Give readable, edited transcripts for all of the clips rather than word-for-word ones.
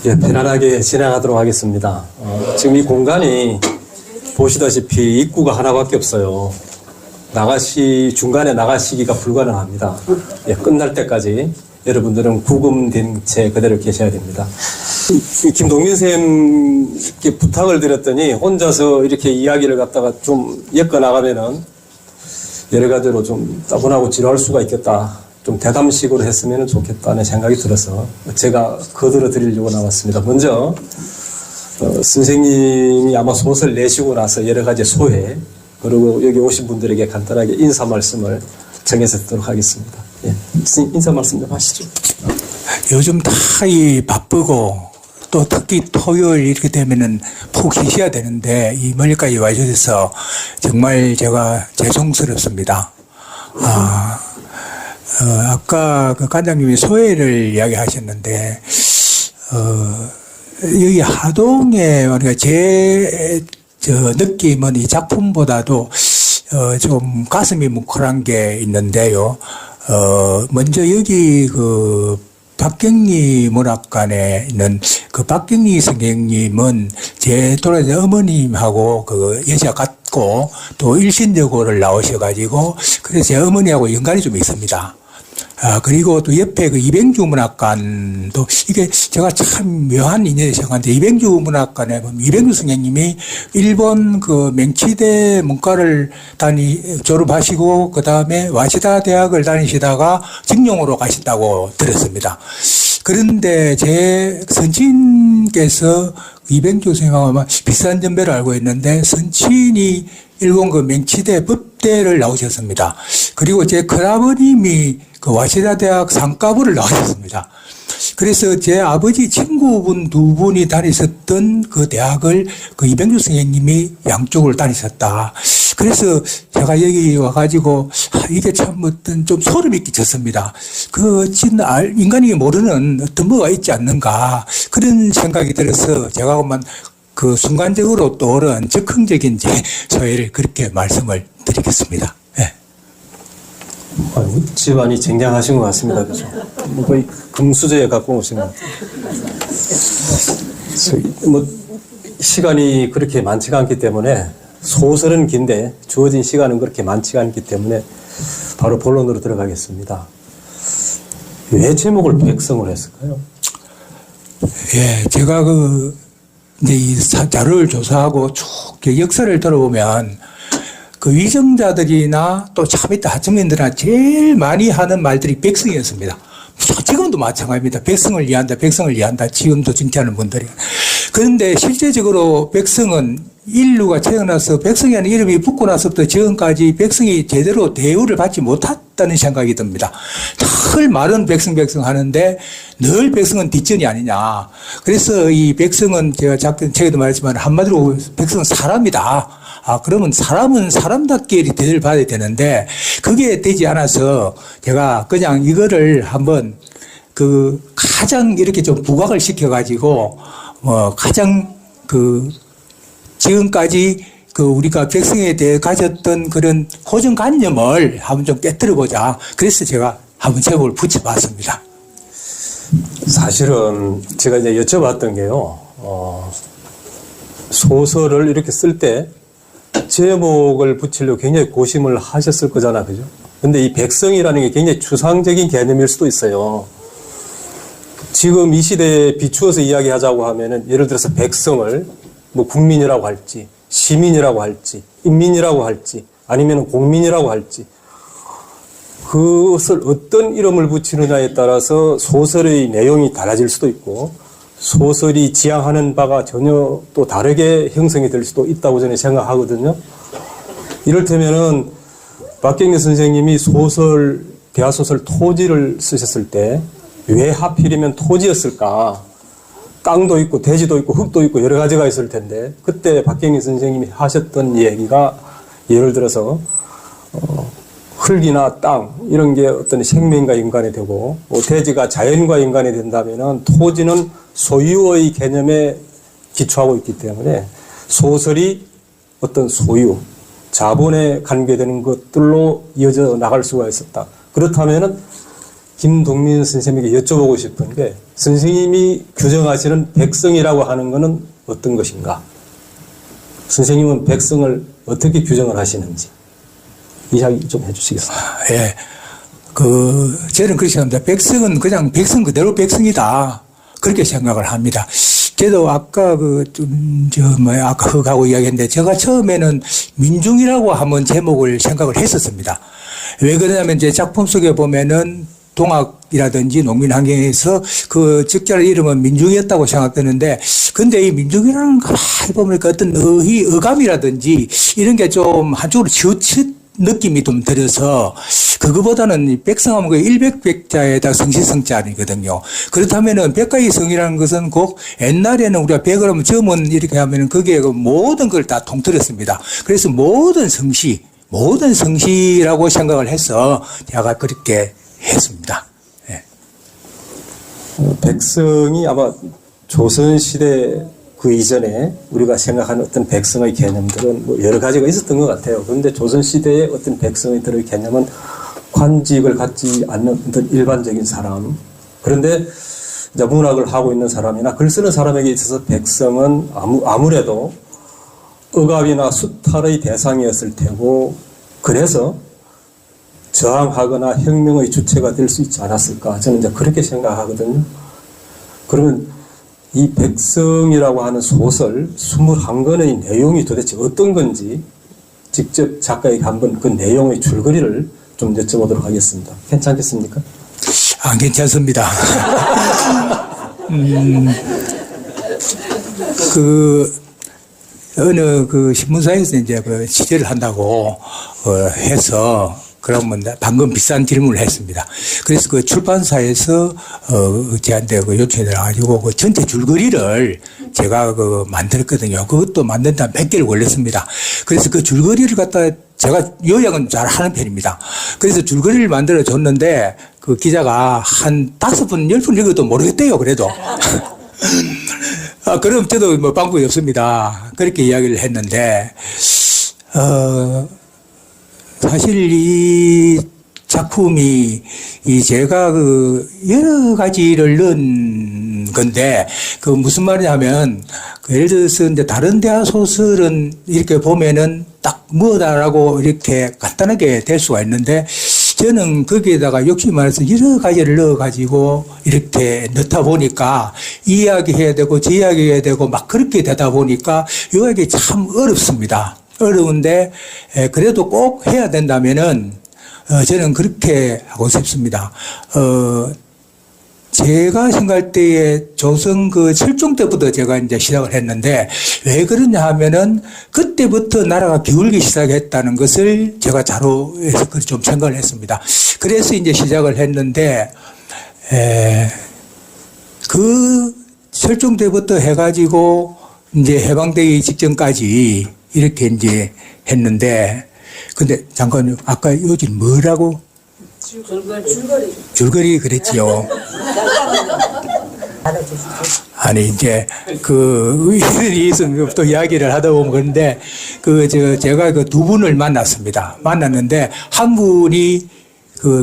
예, 편안하게 진행하도록 하겠습니다. 지금 이 공간이 보시다시피 입구가 하나밖에 없어요. 중간에 나가시기가 불가능합니다. 예, 끝날 때까지 여러분들은 구금된 채 그대로 계셔야 됩니다. 김동민 선생님께 부탁을 드렸더니 혼자서 이렇게 이야기를 갖다가 좀 엮어 나가면은 여러 가지로 좀 따분하고 지루할 수가 있겠다. 좀 대담식으로 했으면 좋겠다는 생각이 들어서 제가 거들어 드리려고 나왔습니다. 먼저 선생님이 아마 소설 내시고 나서 여러 가지 소회 그리고 여기 오신 분들에게 간단하게 인사 말씀을 정해서 듣도록 하겠습니다. 예, 선생님 인사 말씀 좀 하시죠. 요즘 다 바쁘고 또 특히 토요일 이렇게 되면은 푹 쉬셔야 되는데 이 멀리까지 와주셔서 정말 제가 죄송스럽습니다. 아까 그 관장님이 소회를 이야기하셨는데 여기 하동에 우리가 제 느낌은 이 작품보다도 좀 가슴이 뭉클한 게 있는데요. 먼저 여기 그 박경리 문학관에 있는 그 박경리 선생님은 제 돌아가신 어머님하고 그 여자 같고 또 일신여고를 나오셔가지고 그래서 제 어머니하고 연관이 좀 있습니다. 그리고 또 옆에 그 이병주 문학관도 이게 제가 참 묘한 인연이 생각하는데 이병주 문학관에 보면 이병주 선생님이 일본 그 맹치대 문과를 졸업하시고 그 다음에 와시다 대학을 다니시다가 직영으로 가신다고 들었습니다. 그런데 제 선친께서 이병주 선생님하고 비슷한 전배를 알고 있는데 선친이 일본 그 맹치대 법대를 나오셨습니다. 그리고 제 큰아버님이 그 와시다 대학 상과부를 나오셨습니다. 그래서 제 아버지 친구분 두 분이 다니셨던 그 대학을 그 이병주 선생님이 양쪽을 다니셨다. 그래서 제가 여기 와가지고 이게 참 어떤 좀 소름이 끼쳤습니다. 인간이 모르는 어떤 뭐가 있지 않는가 그런 생각이 들어서 제가 그 순간적으로 떠오른 즉흥적인 제 소회를 그렇게 말씀을 드리겠습니다. 네. 집안이 쟁쟁하신 것 같습니다. 그죠? 거의 금수저에 갖고 오신 것 같아요. 시간이 그렇게 많지가 않기 때문에 소설은 긴데 주어진 시간은 그렇게 많지가 않기 때문에 바로 본론으로 들어가겠습니다. 왜 제목을 백성을 했을까요? 예, 제가 이제 이 자료를 조사하고 쭉 역사를 들어보면 그 위정자들이나 또 차비타 하층민들이나 제일 많이 하는 말들이 백성이었습니다. 지금도 마찬가지입니다. 백성을 이해한다, 백성을 이해한다. 지금도 정치하는 분들이. 그런데 실제적으로 백성은 인류가 태어나서 백성이라는 이름이 붙고 나서부터 지금까지 백성이 제대로 대우를 받지 못했다는 생각이 듭니다. 늘 말은 백성 하는데 늘 백성은 뒷전이 아니냐. 그래서 이 백성은 제가 책에도 말했지만 한마디로 백성은 사람이다. 그러면 사람은 사람답게 대접을 받아야 되는데 그게 되지 않아서 제가 그냥 이거를 한번 가장 이렇게 좀 부각을 시켜가지고 가장 지금까지 우리가 백성에 대해 가졌던 그런 고정관념을 한번 좀 깨뜨려보자. 그래서 제가 한번 제목을 붙여봤습니다. 사실은 제가 이제 여쭤봤던 게요, 소설을 이렇게 쓸 때 제목을 붙이려고 굉장히 고심을 하셨을 거잖아, 그죠? 근데 이 백성이라는 게 굉장히 추상적인 개념일 수도 있어요. 지금 이 시대에 비추어서 이야기하자고 하면은 예를 들어서 백성을 국민이라고 할지, 시민이라고 할지, 인민이라고 할지, 아니면 공민이라고 할지, 그것을 어떤 이름을 붙이느냐에 따라서 소설의 내용이 달라질 수도 있고, 소설이 지향하는 바가 전혀 또 다르게 형성이 될 수도 있다고 저는 생각하거든요. 이를테면은, 박경리 선생님이 대하소설 토지를 쓰셨을 때, 왜 하필이면 토지였을까? 땅도 있고 돼지도 있고 흙도 있고 여러 가지가 있을 텐데 그때 박경리 선생님이 하셨던 얘기가 예를 들어서 흙이나 땅 이런 게 어떤 생명과 연관이 되고 돼지가 자연과 연관이 된다면은 토지는 소유의 개념에 기초하고 있기 때문에 소설이 어떤 소유, 자본에 관계되는 것들로 이어져 나갈 수가 있었다. 그렇다면은 김동민 선생님에게 여쭤보고 싶은 게 선생님이 규정하시는 백성이라고 하는 것은 어떤 것인가? 선생님은 백성을 어떻게 규정을 하시는지 이야기 좀 해주시겠습니까? 예. 저는 그렇게 생각합니다. 백성은 그냥 백성 그대로 백성이다. 그렇게 생각을 합니다. 저도 아까 아까 흑하고 이야기했는데, 제가 처음에는 민중이라고 한번 제목을 생각을 했었습니다. 왜 그러냐면, 제 작품 속에 보면은 동학이라든지 농민 환경에서 그 적절한 이름은 민중이었다고 생각되는데, 근데 이 민중이라는 걸 보니까 어떤 어감이라든지 이런 게 좀 한쪽으로 치우친 느낌이 좀 들어서, 그거보다는 백성하면 그 일백백자에다 성시성자이거든요. 그렇다면은 백가의 성이라는 것은 꼭 옛날에는 우리가 백을 하면 점은 이렇게 하면은 그게 그 모든 걸 다 통틀었습니다. 그래서 모든 성시라고 생각을 해서 제가 그렇게 했습니다. 예. 백성이 아마 조선시대 그 이전에 우리가 생각하는 어떤 백성의 개념들은 뭐 여러 가지가 있었던 것 같아요. 그런데 조선시대의 어떤 백성들의 개념은 관직을 갖지 않는 어떤 일반적인 사람. 그런데 이제 문학을 하고 있는 사람이나 글 쓰는 사람에게 있어서 백성은 아무래도 억압이나 수탈의 대상이었을 테고, 그래서 저항하거나 혁명의 주체가 될 수 있지 않았을까. 저는 이제 그렇게 생각하거든요. 그러면 이 백성이라고 하는 소설 21권의 내용이 도대체 어떤 건지 직접 작가에게 한번 그 내용의 줄거리를 좀 여쭤보도록 하겠습니다. 괜찮겠습니까? 안 괜찮습니다. 어느 신문사에서 이제 취재를 한다고 해서, 그러면 방금 비싼 질문을 했습니다. 그래서 그 출판사에서 저한테 요청이 나가지고 전체 줄거리를 제가 만들었거든요. 그것도 만든다 몇 개를 걸렸습니다. 그래서 그 줄거리를 갖다 제가 요약은 잘 하는 편입니다. 그래서 줄거리를 만들어 줬는데 그 기자가 한 5분, 10분 읽어도 모르겠대요. 그래도. 그럼 저도 뭐 방법이 없습니다. 그렇게 이야기를 했는데, 사실 이 작품이 제가 여러 가지를 넣은 건데, 무슨 말이냐면, 예를 들어서 이제 다른 대화 소설은 이렇게 보면은 딱 뭐다라고 이렇게 간단하게 될 수가 있는데, 저는 거기에다가 역시 말해서 여러 가지를 넣어가지고 이렇게 넣다 보니까 이야기해야 되고 제 이야기해야 되고 막 그렇게 되다 보니까 이게 참 어렵습니다. 어려운데 그래도 꼭 해야 된다면은 저는 그렇게 하고 싶습니다. 제가 생각할 때에 조선 철종 때부터 제가 이제 시작을 했는데, 왜 그러냐 하면은 그때부터 나라가 기울기 시작했다는 것을 제가 자료에서 좀 생각을 했습니다. 그래서 이제 시작을 했는데, 그 철종 때부터 해가지고 이제 해방되기 직전까지 이렇게 이제 했는데, 근데 잠깐만요. 아까 요즘 뭐라고? 줄거리 그랬지요. 아니, 이제, 일이 있으면 또 이야기를 하다 보면 그런데, 제가 두 분을 만났습니다. 만났는데, 한 분이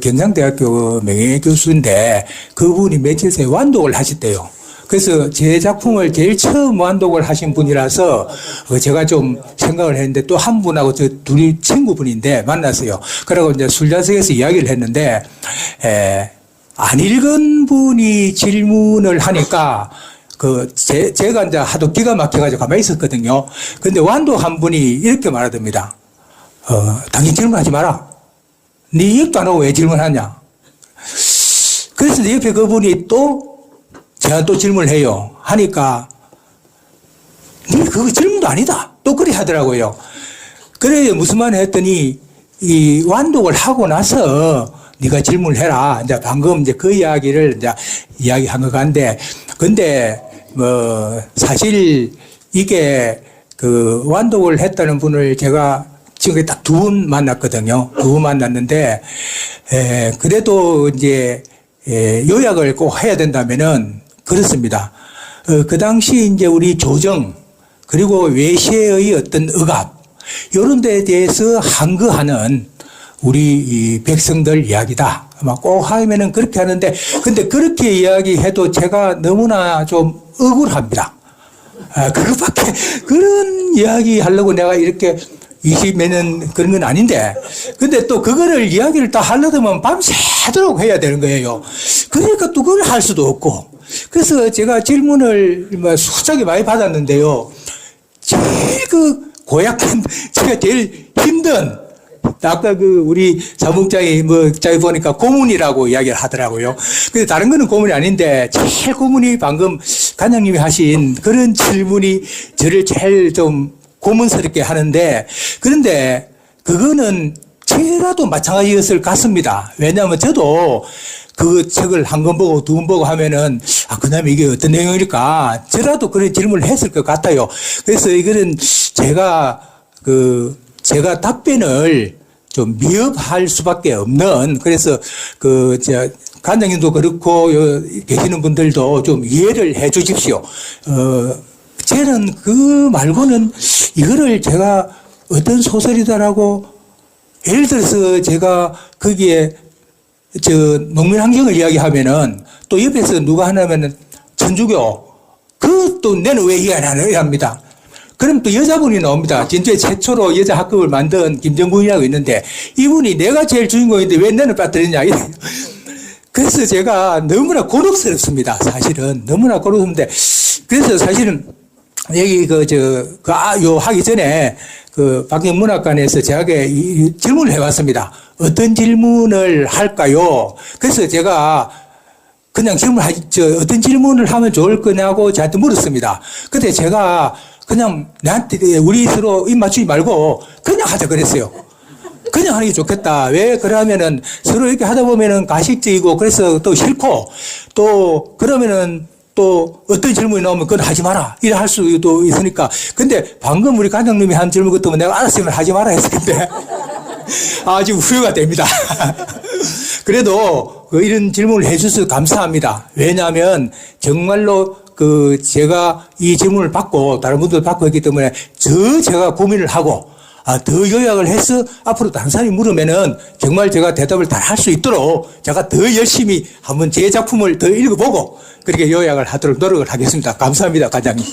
경상대학교 명예교수인데, 그분이 며칠 전에 완독을 하셨대요. 그래서 제 작품을 제일 처음 완독을 하신 분이라서 제가 좀 생각을 했는데, 또 한 분하고 저 둘이 친구분인데 만났어요. 그러고 이제 술자석에서 이야기를 했는데, 안 읽은 분이 질문을 하니까 제가 이제 하도 기가 막혀가지고 가만히 있었거든요. 근데 완독한 분이 이렇게 말하답니다. 당신 질문하지 마라. 네 읽도 안 하고 왜 질문하냐. 그래서 옆에 그분이 제가 또 질문을 해요. 하니까, 네, 그거 질문도 아니다. 또 그래 하더라고요. 그래, 무슨 말 했더니, 이 완독을 하고 나서 네가 질문을 해라. 이제 방금 이제 그 이야기를 이제 이야기한 것 같은데, 근데, 사실 이게 완독을 했다는 분을 제가 지금 딱 두 분 만났거든요. 두 분 만났는데, 그래도 이제, 요약을 꼭 해야 된다면은, 그렇습니다. 그 당시 이제 우리 조정, 그리고 외세의 어떤 억압, 이런 데에 대해서 항거하는 우리 이 백성들 이야기다. 막 꼭 하면은 그렇게 하는데, 근데 그렇게 이야기해도 제가 너무나 좀 억울합니다. 그것밖에, 그런 이야기 하려고 내가 이렇게 20몇 년 그런 건 아닌데, 근데 또 그거를 이야기를 다 하려면 밤새도록 해야 되는 거예요. 그러니까 또 그걸 할 수도 없고. 그래서 제가 질문을 수차게 많이 받았는데요. 제일 고약한, 제가 제일 힘든, 아까 우리 사무장이 저기 보니까 고문이라고 이야기를 하더라고요. 근데 다른 거는 고문이 아닌데, 제일 고문이 방금 관장님이 하신 그런 질문이 저를 제일 좀 고문스럽게 하는데, 그런데 그거는 제가도 마찬가지였을 것 같습니다. 왜냐하면 저도 그 책을 한 권 보고 두 권 보고 하면은, 그 다음에 이게 어떤 내용일까? 저라도 그런 질문을 했을 것 같아요. 그래서 이거는 제가 답변을 좀 미흡할 수밖에 없는, 그래서 관장님도 그렇고, 계시는 분들도 좀 이해를 해 주십시오. 저는 그 말고는 이거를 제가 어떤 소설이다라고, 예를 들어서 제가 거기에 농민 환경을 이야기하면은 또 옆에서 누가 하냐면은 천주교, 그것도 내는 왜 이해 안 해야 합니다. 그럼 또 여자분이 나옵니다. 진주에 최초로 여자 학급을 만든 김정군이라고 있는데 이분이 내가 제일 주인공인데 왜 내는 빠뜨리냐. 그래서 제가 너무나 곤혹스럽습니다. 사실은. 너무나 곤혹스럽는데. 그래서 사실은 여기 하기 전에 박영문학관에서 제게 질문을 해봤습니다. 어떤 질문을 할까요? 그래서 제가 그냥 어떤 질문을 하면 좋을 거냐고 저한테 물었습니다. 근데 제가 그냥 나한테 우리 서로 입 맞추지 말고 그냥 하자 그랬어요. 그냥 하는 게 좋겠다. 왜 그러면은 서로 이렇게 하다 보면은 가식적이고 그래서 또 싫고 또 그러면은 또 어떤 질문이 나오면 그건 하지 마라. 이래 할 수도 있으니까. 근데 방금 우리 관장님이 한 질문 같으면 내가 알았으면 하지 마라 했을 텐데. 지금 후회가 됩니다. 그래도 이런 질문을 해주셔서 감사합니다. 왜냐하면 정말로 제가 이 질문을 받고 다른 분들 받고 했기 때문에 제가 고민을 하고 더 요약을 해서 앞으로 다른 사람이 물으면은 정말 제가 대답을 다 할 수 있도록 제가 더 열심히 한번 제 작품을 더 읽어보고 그렇게 요약을 하도록 노력을 하겠습니다. 감사합니다, 관장님.